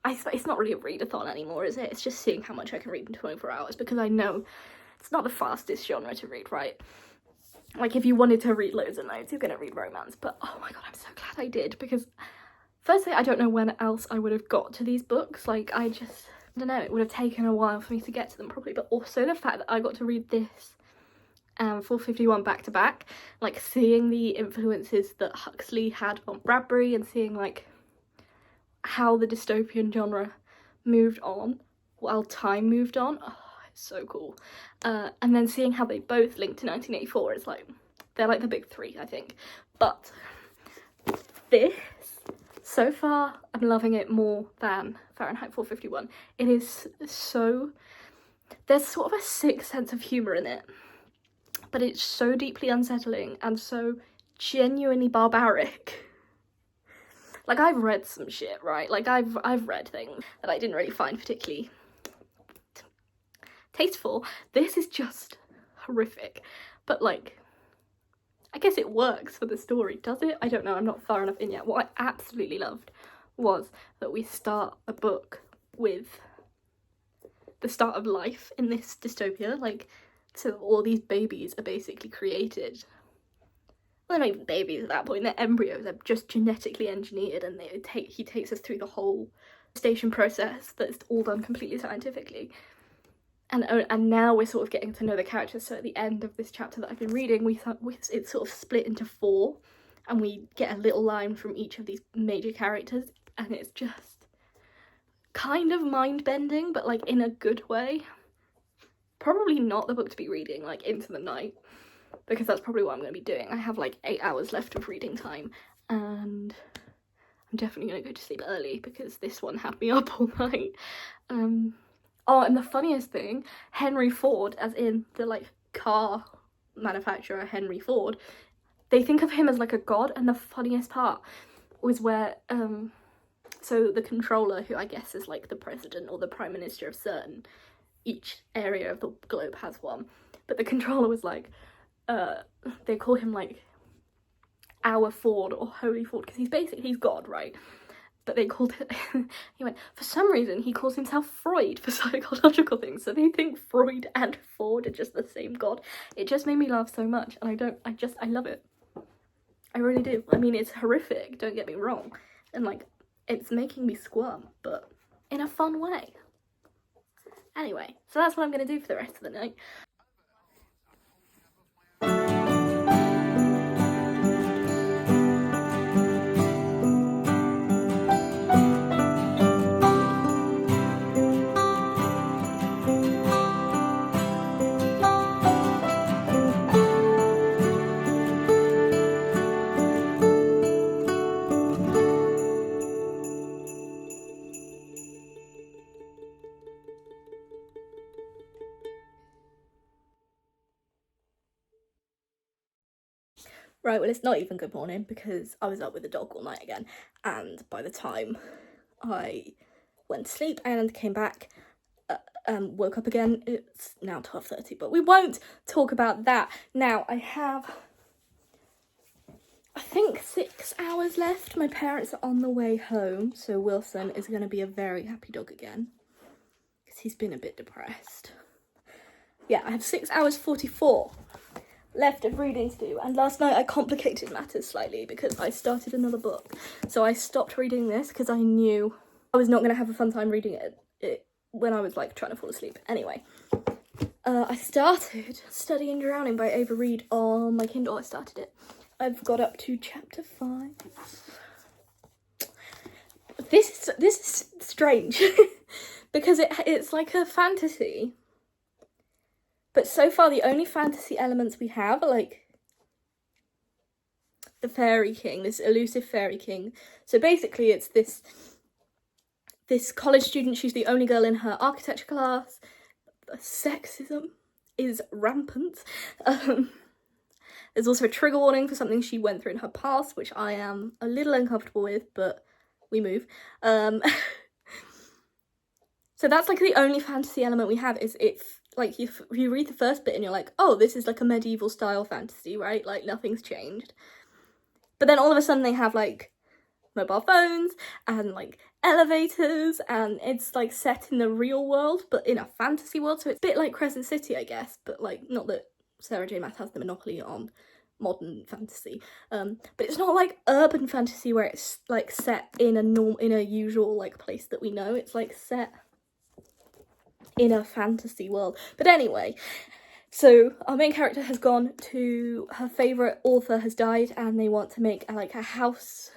It's not really a readathon anymore, is it? It's just seeing how much I can read in 24 hours, because I know it's not the fastest genre to read, right? Like, if you wanted to read loads and loads, you're going to read romance. But, oh my god, I'm so glad I did, because firstly, I don't know when else I would have got to these books. Like, I don't know, it would have taken a while for me to get to them properly. But also the fact that I got to read this and 451 back to back, like seeing the influences that Huxley had on Bradbury and seeing like how the dystopian genre moved on while time moved on. Oh, it's so cool. And then seeing how they both link to 1984 is like, they're like the big three, I think. But this, so far, I'm loving it more than Fahrenheit 451. It is so, there's sort of a sick sense of humour in it, but it's so deeply unsettling and so genuinely barbaric. Like, I've read some shit, right? Like, I've read things that I didn't really find particularly tasteful. This is just horrific. But, like, I guess it works for the story, does it? I don't know, I'm not far enough in yet. What I absolutely loved was that we start a book with the start of life in this dystopia. Like, so all these babies are basically created. Well, they're not even babies at that point, they're embryos, they're just genetically engineered, and he takes us through the whole gestation process that's all done completely scientifically. And now we're sort of getting to know the characters, so at the end of this chapter that I've been reading, it's sort of split into 4, and we get a little line from each of these major characters, and it's just kind of mind-bending, but like in a good way. Probably not the book to be reading like into the night, because that's probably what I'm going to be doing. I have like 8 hours left of reading time, and I'm definitely going to go to sleep early because this one had me up all night. Oh, and the funniest thing, Henry Ford, as in the like car manufacturer Henry Ford, they think of him as like a god, and the funniest part was where so the controller, who I guess is like the president or the prime minister of certain, each area of the globe has one, but the controller was like, they call him like our Ford or Holy Ford, because he's God, right? But they called it, he went, for some reason he calls himself Freud for psychological things, so they think Freud and Ford are just the same God. It just made me laugh so much, and I love it. I really do. I mean, it's horrific, don't get me wrong, and like, it's making me squirm, but in a fun way. Anyway, so that's what I'm going to do for the rest of the night. Right, well, it's not even good morning because I was up with the dog all night again, and by the time I went to sleep and came back, woke up again, it's now 12:30, but we won't talk about that. Now, I have, I think, 6 hours left. My parents are on the way home, so Wilson is going to be a very happy dog again, because he's been a bit depressed. Yeah, I have 6 hours 44 left of reading to do, and last night I complicated matters slightly because I started another book. So I stopped reading this because I knew I was not going to have a fun time reading it when I was like trying to fall asleep. Anyway, I started Studying Drowning by Ava Reid on my Kindle. I started it. I've got up to chapter 5. This is strange because it's like a fantasy. But so far, the only fantasy elements we have are, like, the fairy king, this elusive fairy king. So basically, it's this college student, she's the only girl in her architecture class. Sexism is rampant. There's also a trigger warning for something she went through in her past, which I am a little uncomfortable with, but we move. So that's, like, the only fantasy element we have is if, like, you read the first bit and you're like, oh, this is, like, a medieval style fantasy, right? Like, nothing's changed. But then all of a sudden they have, like, mobile phones and, like, elevators, and it's, like, set in the real world, but in a fantasy world. So it's a bit like Crescent City, I guess, but, like, not that Sarah J. Maas has the monopoly on modern fantasy. But it's not, like, urban fantasy where it's, like, set in a usual, like, place that we know. It's, like, set in a fantasy world. But anyway, So our main character has gone to, her favourite author has died, and they want to make like a house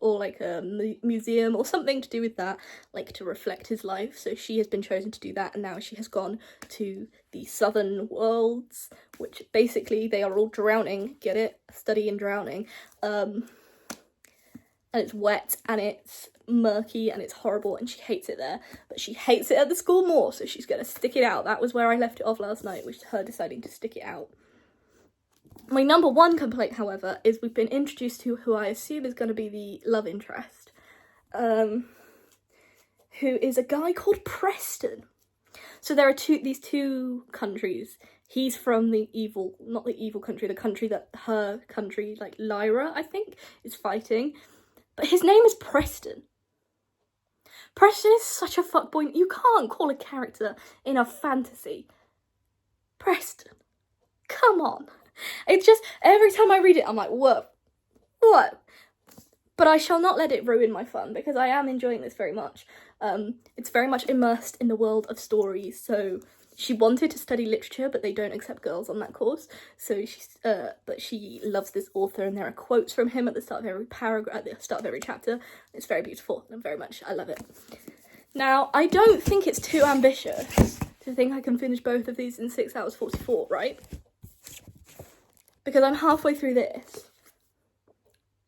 or like a museum or something to do with that, like to reflect his life. So she has been chosen to do that, and now she has gone to the southern worlds, which basically they are all drowning, get it? Study in drowning. And it's wet and it's murky and it's horrible, and she hates it there, but she hates it at the school more, so she's gonna stick it out. That was where I left it off last night, which is her deciding to stick it out. My number one complaint, however, is we've been introduced to who I assume is going to be the love interest, who is a guy called Preston. So there are these two countries. He's from the evil, not the evil country, the country that her country, like Lyra, I think, is fighting. But his name is Preston. Preston is such a fuckboy. You can't call a character in a fantasy Preston. Come on. It's just, every time I read it, I'm like, what? But I shall not let it ruin my fun, because I am enjoying this very much. It's very much immersed in the world of stories. So she wanted to study literature, but they don't accept girls on that course. So but she loves this author, and there are quotes from him at the start of every paragraph, at the start of every chapter. It's very beautiful, and I love it. Now, I don't think it's too ambitious to think I can finish both of these in 6 hours 44, right? Because I'm halfway through this.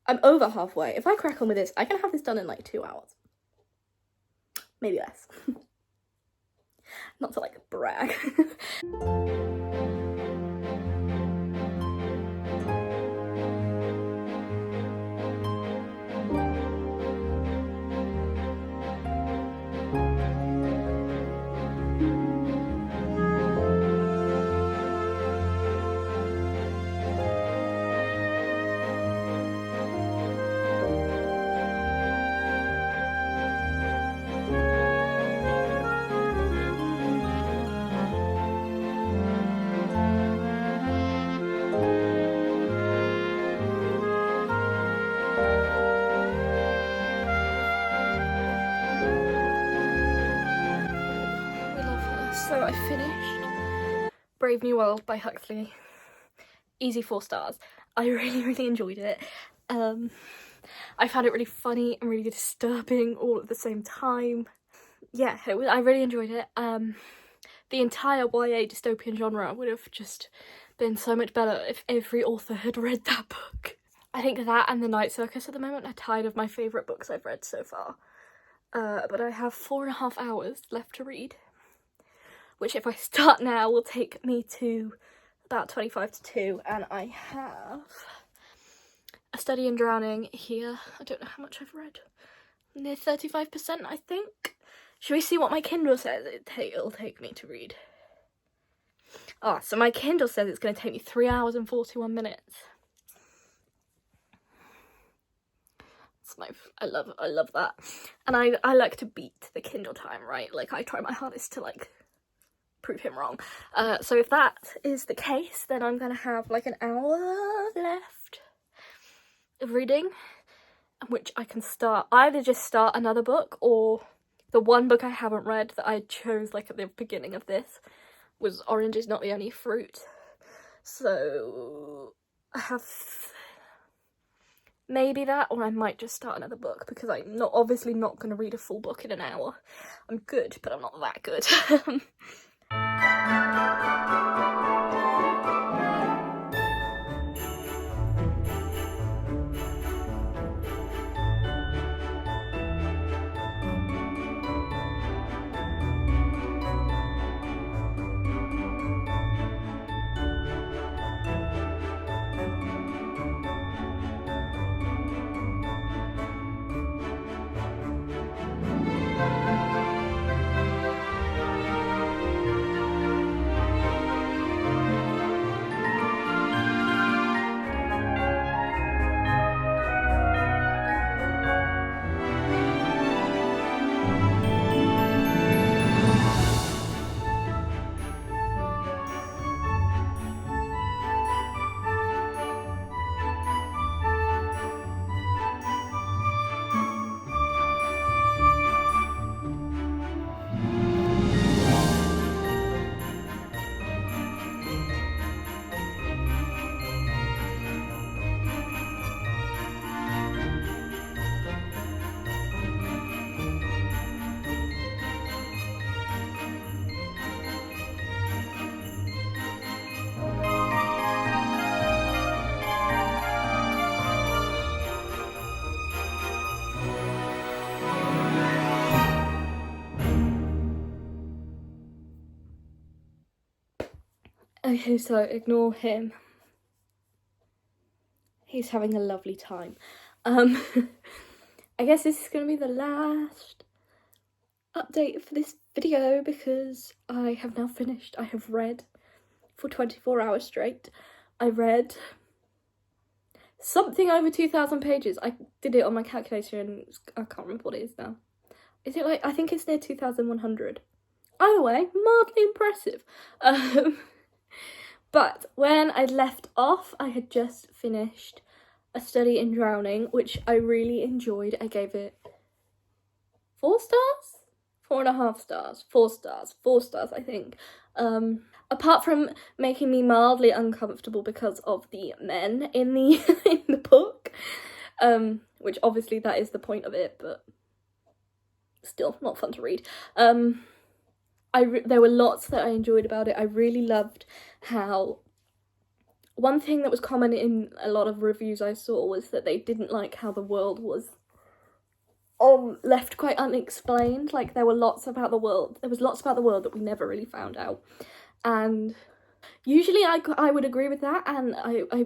I'm over halfway. If I crack on with this, I can have this done in like 2 hours. Maybe less. Not to like brag. So I finished Brave New World by Huxley. Easy 4 stars. I really enjoyed it. I found it really funny and really disturbing all at the same time. Yeah, I really enjoyed it. The entire YA dystopian genre would have just been so much better if every author had read that book. I think that and The Night Circus at the moment are tied of my favourite books I've read so far. But I have 4.5 hours left to read, which if I start now will take me to about 25 to 2, and I have A Study in Drowning here. I don't know how much I've read. Near 35%, I think. Should we see what my Kindle says it'll take me to read? So my Kindle says it's going to take me 3 hours and 41 minutes. I love that. And I like to beat the Kindle time, right? Like, I try my hardest to, like, prove him wrong. So if that is the case, then I'm gonna have like an hour left of reading, which I can either just start another book, or the one book I haven't read that I chose like at the beginning of this was Orange is Not the Only Fruit. So I have maybe that, or I might just start another book, because I'm obviously not going to read a full book in an hour. I'm good, but I'm not that good. Okay, so ignore him. He's having a lovely time. I guess this is going to be the last update for this video because I have now finished. I have read for 24 hours straight. I read something over 2,000 pages. I did it on my calculator and I can't remember what it is now. Is it like, I think it's near 2,100. Either way, mildly impressive. But when I left off, I had just finished A Study in Drowning, which I really enjoyed. I gave it 4 stars? 4.5 stars. 4 stars. 4 stars, I think. Apart from making me mildly uncomfortable because of the men in the in the book, which obviously that is the point of it, but still not fun to read. There were lots that I enjoyed about it. I really loved how one thing that was common in a lot of reviews I saw was that they didn't like how the world was left quite unexplained. Like there was lots about the world that we never really found out, and usually I would agree with that, and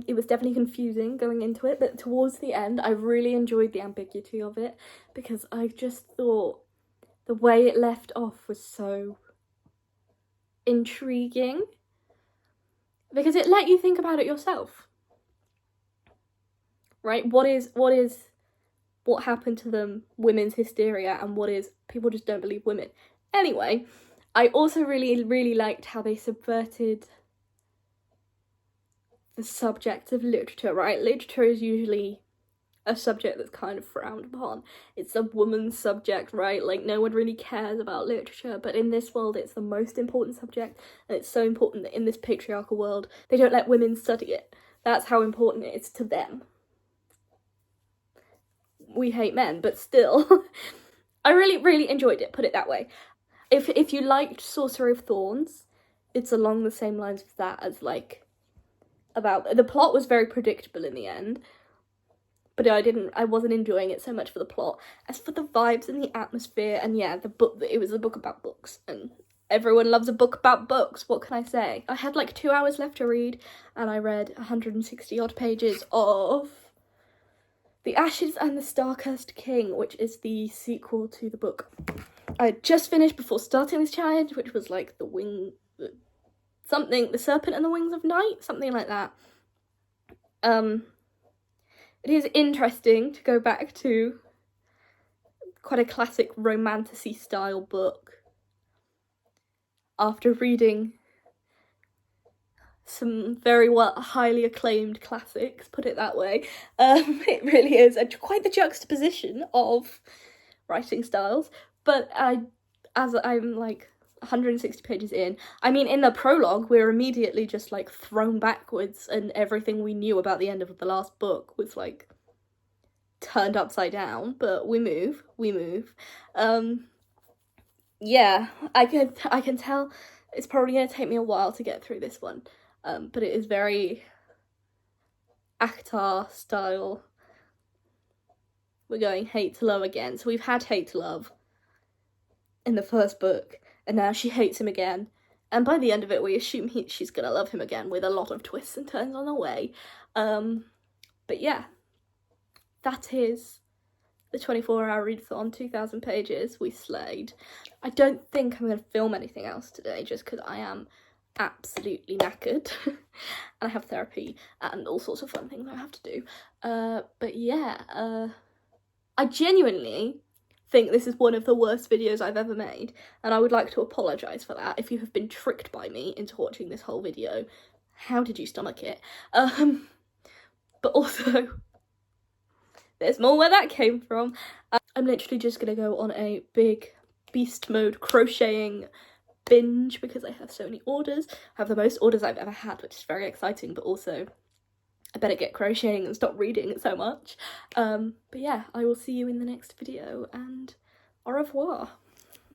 it was definitely confusing going into it, but towards the end I really enjoyed the ambiguity of it because I just thought the way it left off was so intriguing because it let you think about it yourself, right? What happened to them, women's hysteria, and what is people just don't believe women. Anyway, I also really liked how they subverted the subject of literature, right? Literature is usually a subject that's kind of frowned upon. It's a woman's subject, right? Like no one really cares about literature, but in this world it's the most important subject, and it's so important that in this patriarchal world they don't let women study it. That's how important it is to them. We hate men, but still. I really enjoyed it, put it that way. If you liked Sorcery of Thorns, it's along the same lines of that, as like about the plot was very predictable in the end, but I wasn't enjoying it so much for the plot as for the vibes and the atmosphere. And yeah, it was a book about books, and everyone loves a book about books. What can I say? I had like 2 hours left to read, and I read 160 odd pages of The Ashes and the Star-Cursed King, which is the sequel to the book I had just finished before starting this challenge, which was like The Serpent and the Wings of Night, something like that. It is interesting to go back to quite a classic romantasy style book after reading some very highly acclaimed classics, put it that way. It really is quite the juxtaposition of writing styles, but as I'm like 160 pages in, I mean, in the prologue we're immediately just like thrown backwards, and everything we knew about the end of the last book was like turned upside down, but we move. Yeah, I can tell it's probably going to take me a while to get through this one, but it is very ACTA style. We're going hate to love again. So we've had hate to love in the first book, and now she hates him again, and by the end of it we assume she's gonna love him again, with a lot of twists and turns on the way. But yeah, that is the 24-hour readathon, 2,000 pages. We slayed. I don't think I'm gonna film anything else today just because I am absolutely knackered and I have therapy and all sorts of fun things I have to do. But yeah, I genuinely think this is one of the worst videos I've ever made, and I would like to apologise for that. If you have been tricked by me into watching this whole video, how did you stomach it? But also, there's more where that came from. I'm literally just gonna go on a big beast mode crocheting binge because I have so many orders. I have the most orders I've ever had, which is very exciting, but also I better get crocheting and stop reading so much. But yeah, I will see you in the next video, and au revoir.